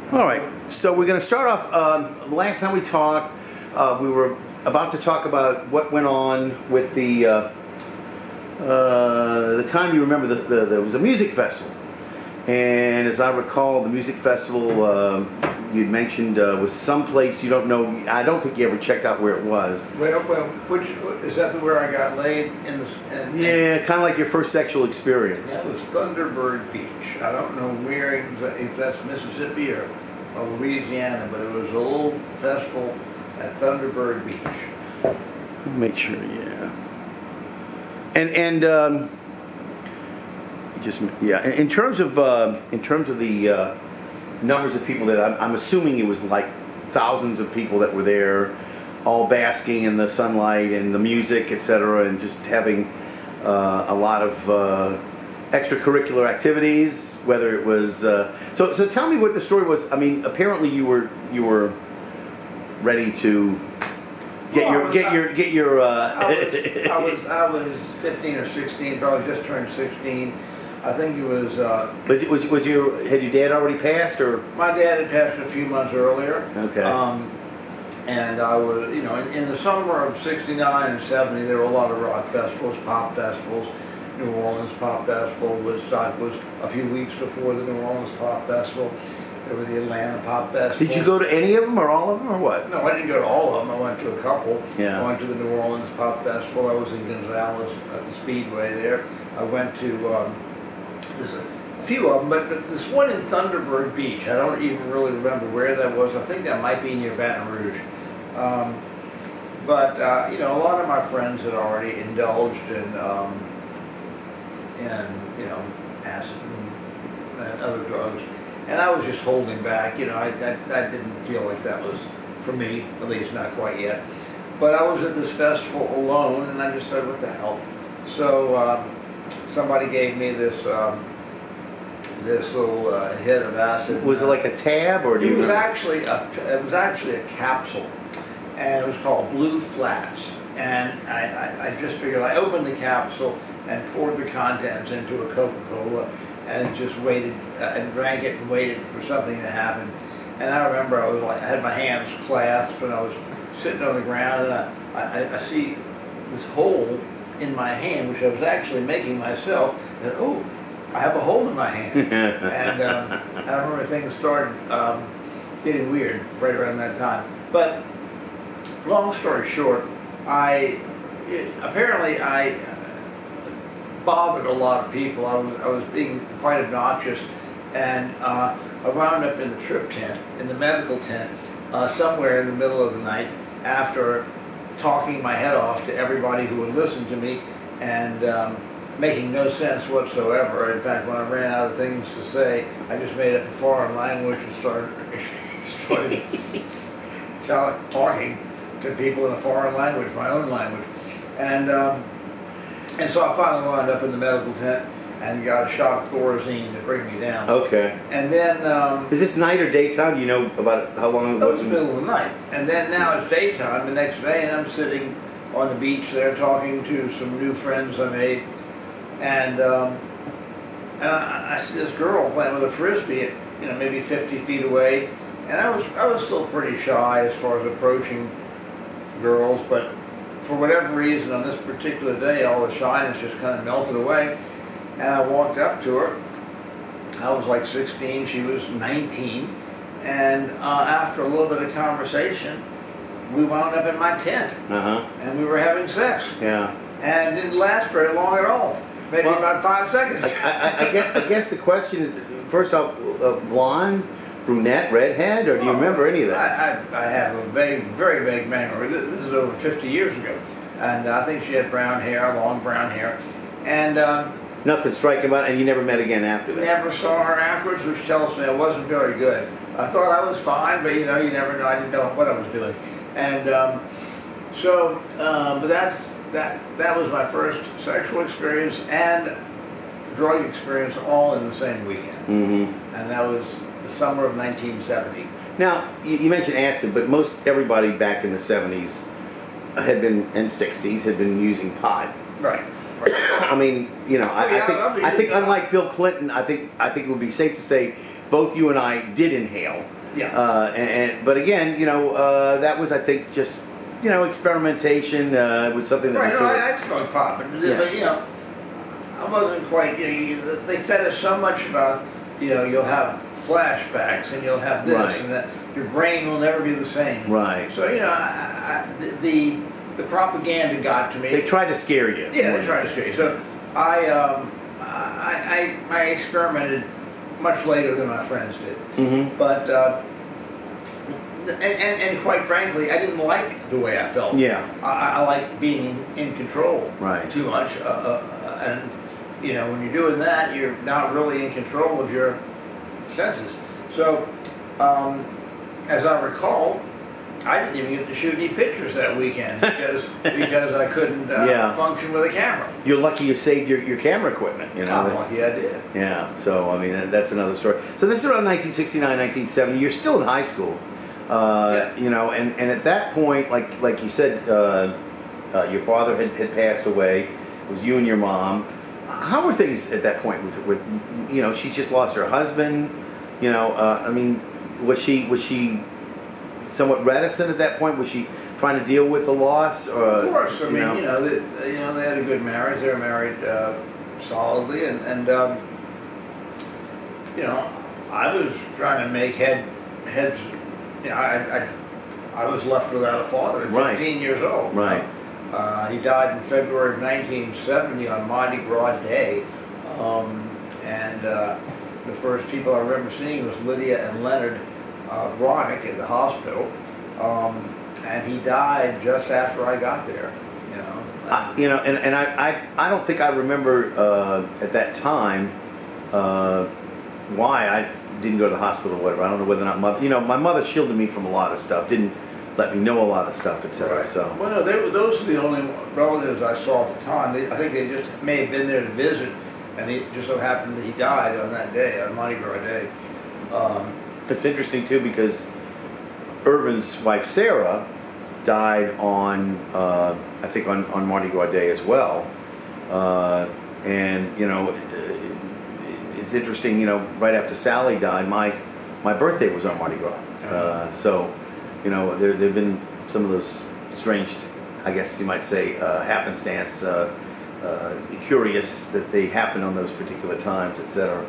All right, so we're going to start off. Last time we talked, we were about to talk about what went on with the time you remember there was a music festival. And as I recall, the music festival you'd mentioned was someplace you don't know. I don't think you ever checked out where it was. Well, which is that where I got laid in the? Yeah, kind of like your first sexual experience. That was Thunderbird Beach. I don't know where if that's Mississippi or Louisiana, but it was a little festival at Thunderbird Beach. Make sure, yeah. And just yeah. In terms of the numbers of people that I'm assuming it was like thousands of people that were there, all basking in the sunlight and the music, etc., and just having a lot of extracurricular activities. Whether it was so tell me what the story was. I mean, apparently you were ready to get your. I was 15 or 16, probably just turned 16. I think it was. Had your dad already passed, or? My dad had passed a few months earlier. Okay. And I was, in the summer of '69 and '70, there were a lot of rock festivals, pop festivals. New Orleans Pop Festival. Woodstock was a few weeks before the New Orleans Pop Festival. There was the Atlanta Pop Festival. Did you go to any of them or all of them or what? No, I didn't go to all of them. I went to a couple. Yeah. I went to the New Orleans Pop Festival. I was in Gonzales at the Speedway there. I went to there's a few of them, but this one in Thunderbird Beach, I don't even really remember where that was. I think that might be near Baton Rouge. But a lot of my friends had already indulged in acid and other drugs, and I was just holding back. I didn't feel like that was for me, at least not quite yet. But I was at this festival alone, and I just said, "What the hell?" So somebody gave me this little hit of acid. Was it like a tab, or it was actually a capsule, and it was called Blue Flats. And I just figured, I opened the capsule and poured the contents into a Coca-Cola and just waited and drank it and waited for something to happen. And I remember I had my hands clasped and I was sitting on the ground, and I see this hole in my hand, which I was actually making myself, and I have a hole in my hand. And I remember things started getting weird right around that time. But long story short, I bothered a lot of people. I was being quite obnoxious, and I wound up in the trip tent, in the medical tent, somewhere in the middle of the night after talking my head off to everybody who would listen to me and making no sense whatsoever. In fact, when I ran out of things to say, I just made up a foreign language and started talking to people in a foreign language, my own language. And so I finally wound up in the medical tent and got a shot of Thorazine to bring me down. Okay. And then... is this night or daytime? Do you know about how long it was? It was the middle of the night. And then now it's daytime the next day, and I'm sitting on the beach there talking to some new friends I made. And I see this girl playing with a Frisbee, maybe 50 feet away. And I was still pretty shy as far as approaching girls, but for whatever reason on this particular day, all the shyness just kind of melted away. And I walked up to her. I was like 16, she was 19. And after a little bit of conversation, we wound up in my tent. And we were having sex. Yeah. And it didn't last very long at all. Maybe about 5 seconds. I guess the question is, first off, blonde, brunette, redhead, or do you remember any of that? I have a very vague memory. This is over 50 years ago. And I think she had brown hair, long brown hair. And nothing striking about it, and you never met again after that? Never saw her afterwards, which tells me I wasn't very good. I thought I was fine, but you never know. I didn't know what I was doing. And but that was my first sexual experience and drug experience all in the same weekend. Mm-hmm. And that was the summer of 1970. Now, you mentioned acid, but most everybody back in the 70s and 60s had been using pot. Right. I mean, I think unlike Bill Clinton, I think it would be safe to say both you and I did inhale. Yeah. But again, that was, I think, just experimentation. It was something that Right, was no, sort of, I smoked pot, but Yeah. I wasn't quite. They fed us so much about you'll have flashbacks and you'll have this Right. and that. Your brain will never be the same. Right. So the propaganda got to me. They tried to scare you. Yeah, they tried to scare you. So I experimented much later than my friends did. Mm-hmm. But and quite frankly, I didn't like the way I felt. Yeah. I like being in control. Right. Too much, and when you're doing that, you're not really in control of your senses. So, as I recall, I didn't even get to shoot any pictures that weekend because I couldn't Yeah. function with a camera. You're lucky you saved your camera equipment. I'm lucky I did. Yeah. So I mean, that's another story. So this is around 1969, 1970. You're still in high school. And at that point, like you said, your father had passed away. It was you and your mom. How were things at that point with she just lost her husband? I mean, was she somewhat reticent at that point? Was she trying to deal with the loss? Or, of course. I mean, they had a good marriage. They were married solidly, and I was trying to make heads. I was left without a father at 15 years old. Right. He died in February of 1970 on Mardi Gras Day, and the first people I remember seeing was Lydia and Leonard Ronick at the hospital, and he died just after I got there. I don't think I remember at that time why I didn't go to the hospital or whatever. I don't know whether or not my mother shielded me from a lot of stuff, didn't let me know a lot of stuff, etc. Right. So. Well, no, those were the only relatives I saw at the time. I think they just may have been there to visit, and it just so happened that he died on that day, on Mardi Gras Day. It's interesting too because Irvin's wife Sarah died on I think on Mardi Gras Day as well, and it's interesting. Right after Sally died, my birthday was on Mardi Gras, so. There have been some of those strange, I guess you might say, happenstance, curious that they happen on those particular times, etc.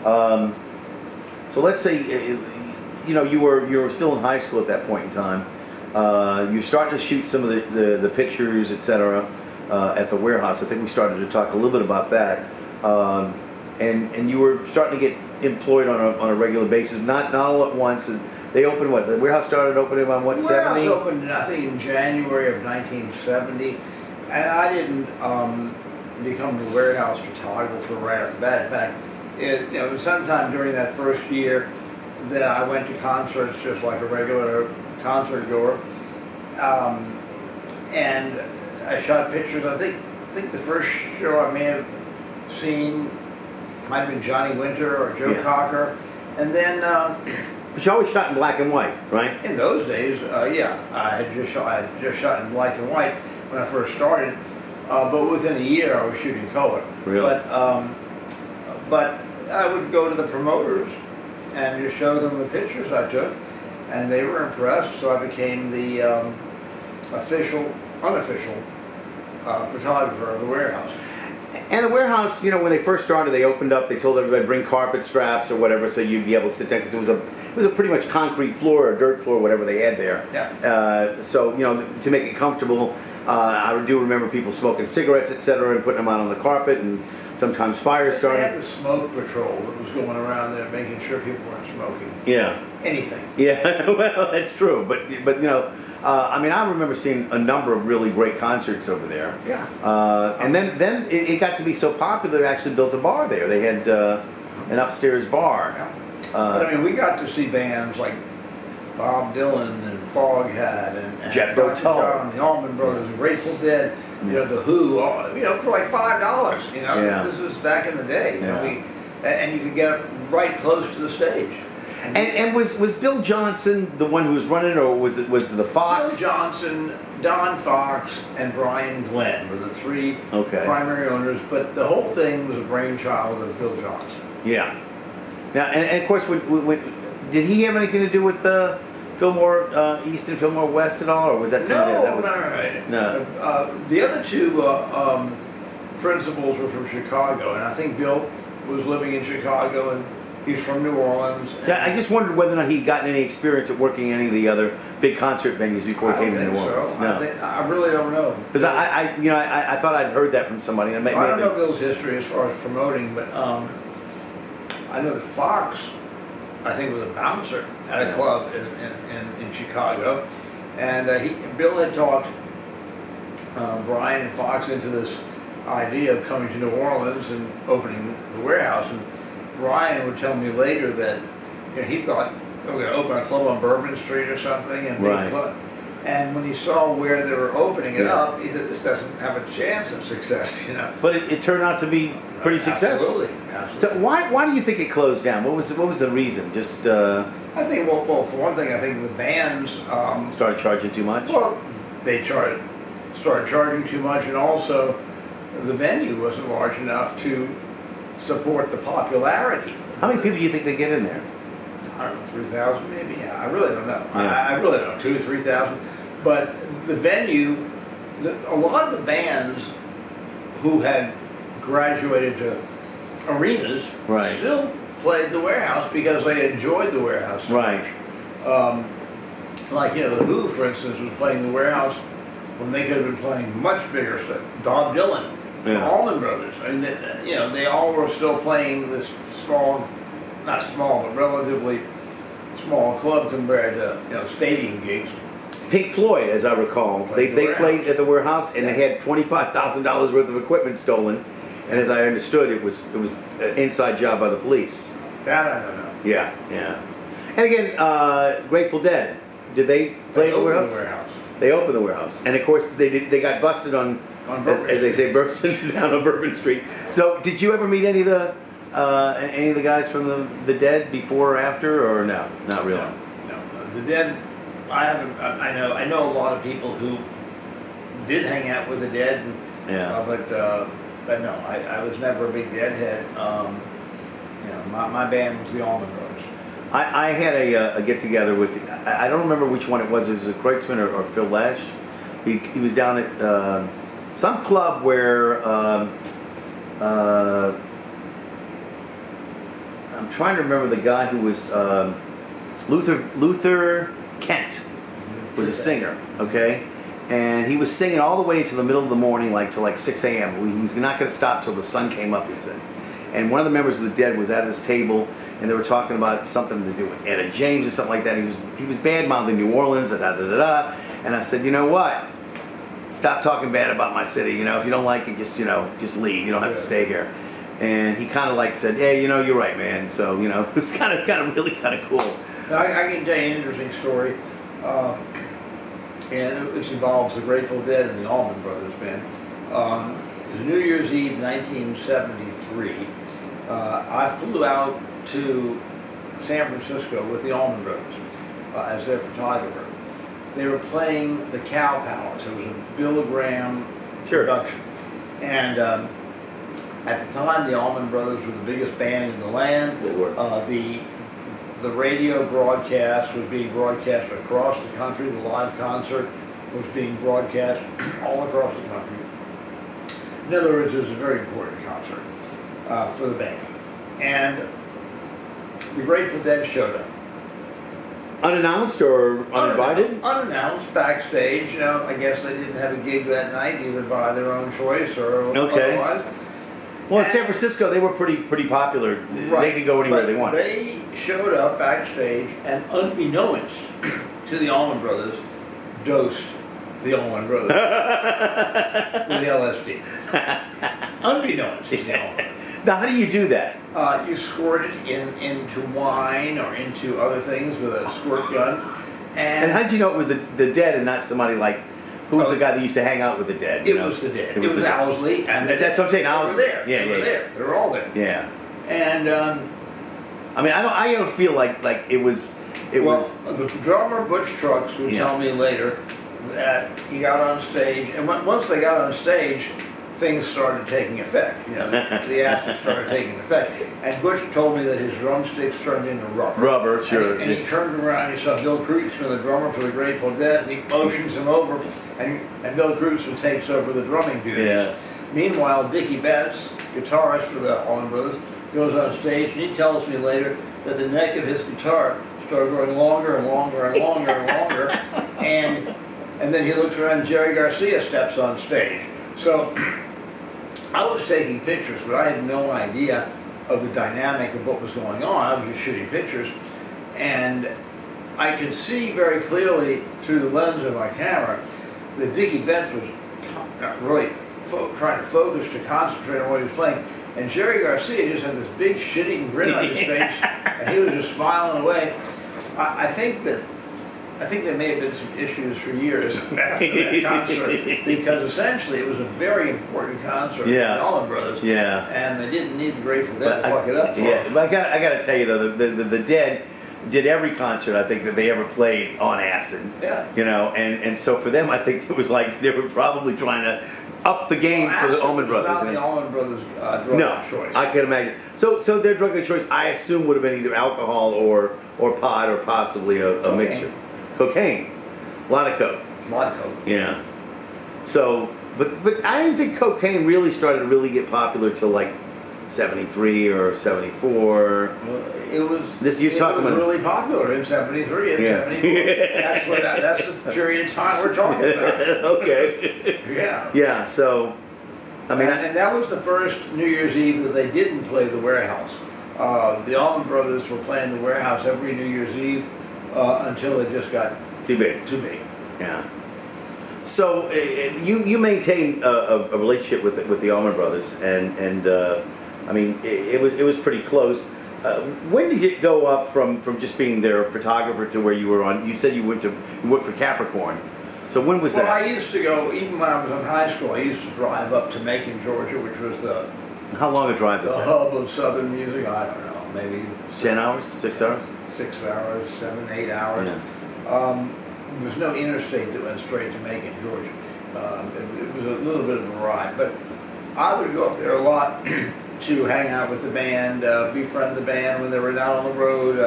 So let's say, you were still in high school at that point in time. You started to shoot some of the pictures, etc. At the warehouse. I think we started to talk a little bit about that. And you were starting to get employed on a regular basis, not all at once. And they opened what? The warehouse started opening on what, the 70? The warehouse opened, I think, in January of 1970, and I didn't become the warehouse photographer right off the bat. In fact, it was sometime during that first year that I went to concerts just like a regular concert goer, and I shot pictures. I think the first show I may have seen might have been Johnny Winter or Joe Cocker, and then. But you always shot in black and white, right? In those days, yeah, I had just shot in black and white when I first started, but within a year I was shooting color. Really? But I would go to the promoters and just show them the pictures I took, and they were impressed. So I became the unofficial photographer of the warehouse. And the warehouse, when they first started, they opened up. They told everybody bring carpet straps or whatever, so you'd be able to sit there because it was a pretty much concrete floor or dirt floor, whatever they had there. Yeah. So to make it comfortable, I do remember people smoking cigarettes, etc., and putting them out on the carpet, and sometimes fires started. They had the smoke patrol that was going around there, making sure people weren't smoking. Yeah. Anything. Yeah. Well, that's true, but I remember seeing a number of really great concerts over there. Yeah. And then it got to be so popular, they actually built a bar there. They had an upstairs bar. Yeah. But we got to see bands like Bob Dylan and Foghat and Jethro Dr. Tull, John, the Allman Brothers, and Grateful Dead. The Who. For like $5. Yeah. This was back in the day. Yeah. And you could get right close to the stage. And was Bill Johnson the one who was running, or was the Fox? Bill Johnson, Don Fox, and Brian Glenn were the three primary owners, but the whole thing was a brainchild of Bill Johnson. Yeah. Now, and of course, did he have anything to do with Fillmore East and Fillmore West at all, or was that something that was? No. The other two principals were from Chicago, and I think Bill was living in Chicago, and he's from New Orleans. Yeah, I just wondered whether or not he'd gotten any experience at working any of the other big concert venues before he came to New Orleans. So. No, I really don't know. Because I thought I'd heard that from somebody. And I don't know Bill's history as far as promoting, but I know that Fox, I think, was a bouncer at a club in Chicago, and Bill had talked Brian and Fox into this idea of coming to New Orleans and opening the warehouse. And Brian would tell me later that he thought they were going to open a club on Bourbon Street or something, and right. And when he saw where they were opening it up, he said, "This doesn't have a chance of success," But it turned out to be pretty successful. Absolutely. So why do you think it closed down? What was the reason? Just I think well, for one thing, I think the bands started charging too much. Well, they started charging too much, and also the venue wasn't large enough to support the popularity. How many people do you think they get in there? I don't know, 3,000 maybe. Yeah, I really don't know. Yeah. I really don't know, 2,000 or 3,000. But the venue, a lot of the bands who had graduated to arenas right. still played the warehouse because they enjoyed the warehouse so right. much. Like the Who, for instance, was playing the warehouse when they could have been playing much bigger stuff. Bob Dylan, Allman Brothers. I mean, they all were still playing this small, not small, but relatively small club compared to stadium gigs. Pink Floyd, as I recall, they played at the warehouse, and they had $25,000 worth of equipment stolen. And as I understood, it was an inside job by the police. That I don't know. Yeah. And again, Grateful Dead. Did they play at the warehouse? They opened the warehouse, and of course they got busted on as they say, busted down on Bourbon Street. So, did you ever meet any of the guys from the Dead before or after, or no? Not really. No. The Dead. I haven't. I know a lot of people who did hang out with the Dead. But no, I was never a big Deadhead. My band was the Allman Brothers. I had a get together with. I don't remember which one it was. It was a Kreutzmann or Phil Lesh. He was down at some club where I'm trying to remember the guy who was Luther Kent was a singer. Okay. And he was singing all the way to the middle of the morning, till 6 a.m. He was not going to stop till the sun came up, he said. And one of the members of the Dead was at his table, and they were talking about something to do with Etta James or something like that. He was bad-mouthing New Orleans, and And I said, you know what? Stop talking bad about my city. If you don't like it, just leave. You don't have to stay here. And he kind of said, hey, you're right, man. So, it was kind of really kind of cool. Now, I can tell you an interesting story. And which involves the Grateful Dead and the Allman Brothers Band. It was New Year's Eve, 1973. I flew out to San Francisco with the Allman Brothers as their photographer. They were playing the Cow Palace. It was a Bill Graham production. And at the time, the Allman Brothers were the biggest band in the land. They were. The radio broadcast was being broadcast across the country. The live concert was being broadcast all across the country. In other words, it was a very important concert for the band. And the Grateful Dead showed up. Unannounced or uninvited? Unannounced, backstage. I guess they didn't have a gig that night, either by their own choice or otherwise. Well, in San Francisco, they were pretty popular. Right. They could go anywhere they wanted. They showed up backstage, and unbeknownst to the Allman Brothers, dosed the Allman Brothers with LSD. Unbeknownst to the Allman Brothers. Now, how do you do that? You squirt it into wine or into other things with a squirt gun. And how did you know it was the Dead and not somebody like... Who was the guy that used to hang out with the Dead? It was the Dead. It was Owsley. And that's what I'm saying. They were there. Yeah, they were there. They were all there. Yeah. And I don't feel like it was. The drummer Butch Trucks would tell me later that he got on stage, and once they got on stage, things started taking effect. You know, the acid started taking effect. And Butch told me that his drumsticks turned into rubber. Rubber, sure. And he turned around, he saw Bill Kreutzmann, the drummer for the Grateful Dead, and he motions him over, and Bill Kreutzmann takes over the drumming duties. Yeah. Meanwhile, Dickie Betts, guitarist for the Allman Brothers, goes on stage, and he tells me later that the neck of his guitar started growing longer and longer and longer and longer, and then he looks around, and Jerry Garcia steps on stage. So I was taking pictures, but I had no idea of the dynamic of what was going on. I was just shooting pictures, and I could see very clearly through the lens of my camera that Dickie Betts was really trying to focus, to concentrate on what he was playing. And Jerry Garcia just had this big shitting grin on his face, and he was just smiling away. I think there may have been some issues for years after that concert, because essentially it was a very important concert for the Allman Brothers. Yeah. And they didn't need the Grateful Dead to fuck it up for them. But I got to tell you though, the Dead did every concert I think that they ever played on acid. Yeah. You know, and so for them I think it was like they were probably trying to up the game for the Allman Brothers. Not the Allman Brothers drug of choice. I can imagine. So their drug of choice, I assume, would have been either alcohol or pot or possibly a mixture. Cocaine. A lot of coke. A lot of coke. Yeah. So, but I didn't think cocaine really started to really get popular till like 73 or 74. It was. You're talking about really popular in 73 and 74. That's the period of time we're talking about. Okay. Yeah. Yeah. So, I mean, and that was the first New Year's Eve that they didn't play the Warehouse. The Allman Brothers were playing the Warehouse every New Year's Eve until it just got too big. Too big. Yeah. So you maintained a relationship with the Allman Brothers, and I mean it was pretty close. When did it go up from just being their photographer to where you were on? You said you went for Capricorn. So when was that? Well, I used to go, even when I was in high school, I used to drive up to Macon, Georgia, which was the How long a drive was the that? hub of Southern music. I don't know, maybe 10 hours, 6 hours. 6 hours, 7, 8 hours. Yeah. There was no interstate that went straight to Macon, Georgia. It was a little bit of a ride, but I would go up there a lot to hang out with the band, befriend the band when they were out on the road,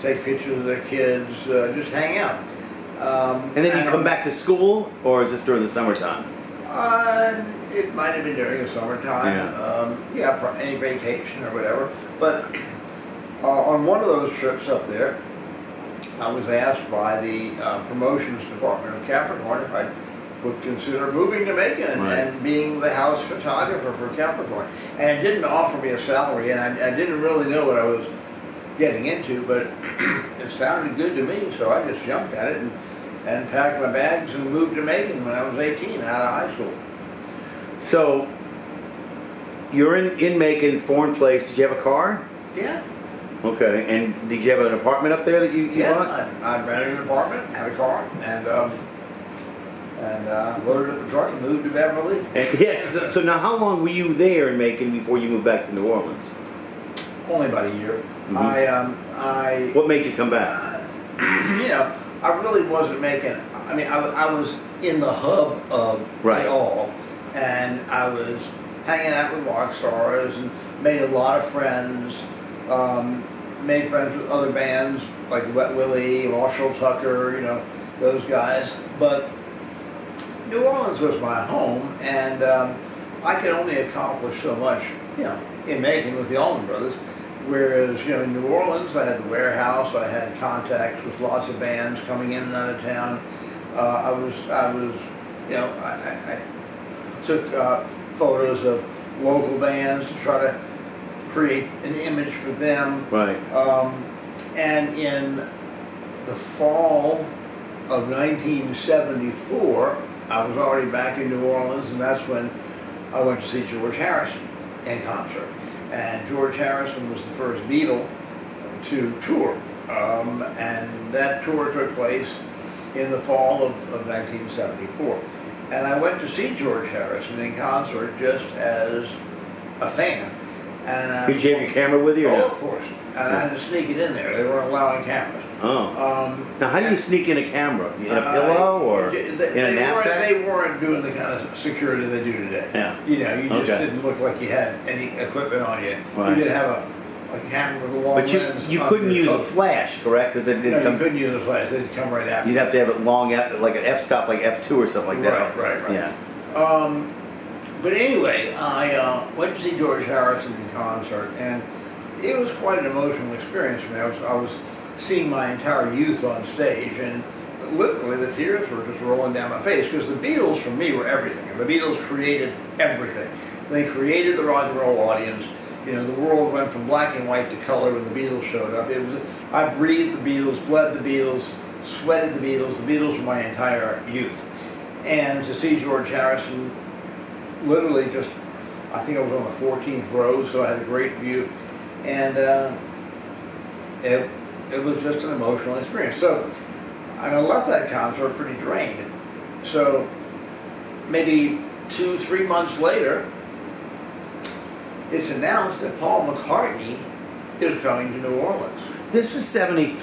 take pictures of their kids, just hang out. And then you come back to school, or is this during the summertime? It might have been during the summertime. Any vacation or whatever. But on one of those trips up there, I was asked by the promotions department of Capricorn if I would consider moving to Macon and being the house photographer for Capricorn. And it didn't offer me a salary, and I didn't really know what I was getting into, but it sounded good to me, so I just jumped at it and packed my bags and moved to Macon when I was 18 out of high school. So you're in Macon, foreign place. Did you have a car? Yeah. Okay, and did you have an apartment up there that you bought? I rented an apartment, had a car, and loaded up a truck and moved to Beverly. And, yes. So now, how long were you there in Macon before you moved back to New Orleans? Only about a year. Mm-hmm. What made you come back? I really wasn't making. I mean, I was in the hub of it all, and I was hanging out with rock stars and made a lot of friends. Made friends with other bands like Wet Willie, Marshall Tucker, those guys. But New Orleans was my home, and I could only accomplish so much, in Macon with the Allman Brothers. Whereas, in New Orleans, I had the Warehouse, I had contacts with lots of bands coming in and out of town. I took photos of local bands to try to create an image for them. Right. And in the fall of 1974, I was already back in New Orleans, and that's when I went to see George Harrison in concert. And George Harrison was the first Beatle to tour. And that tour took place in the fall of 1974. And I went to see George Harrison in concert just as a fan. And Did you have your camera with you? Or Oh, no? of course. And I had to sneak it in there. They weren't allowing cameras. Oh. Now, how do you sneak in a camera? In a pillow or in a knapsack? They weren't doing the kind of security they do today. Yeah. You know, you just Okay. didn't look like you had any equipment on you. Right. You did have a camera with a long But lens. you on couldn't your use a coat. flash, correct? Because it No, didn't you come. couldn't use a flash. They'd come right after. You'd have to have it long, like an f-stop, like F2 or something like that. Right. Yeah. But anyway, I went to see George Harrison in concert, and it was quite an emotional experience for me. I was seeing my entire youth on stage, and literally the tears were just rolling down my face, because the Beatles for me were everything. And the Beatles created everything. They created the rock and roll audience. You know, the world went from black and white to color when the Beatles showed up. I breathed the Beatles, bled the Beatles, sweated the Beatles. The Beatles were my entire youth. And to see George Harrison, literally just, I think I was on the 14th row, so I had a great view. And it was just an emotional experience. So I left that concert pretty drained. So maybe 2-3 months later, it's announced that Paul McCartney is coming to New Orleans. This was 73.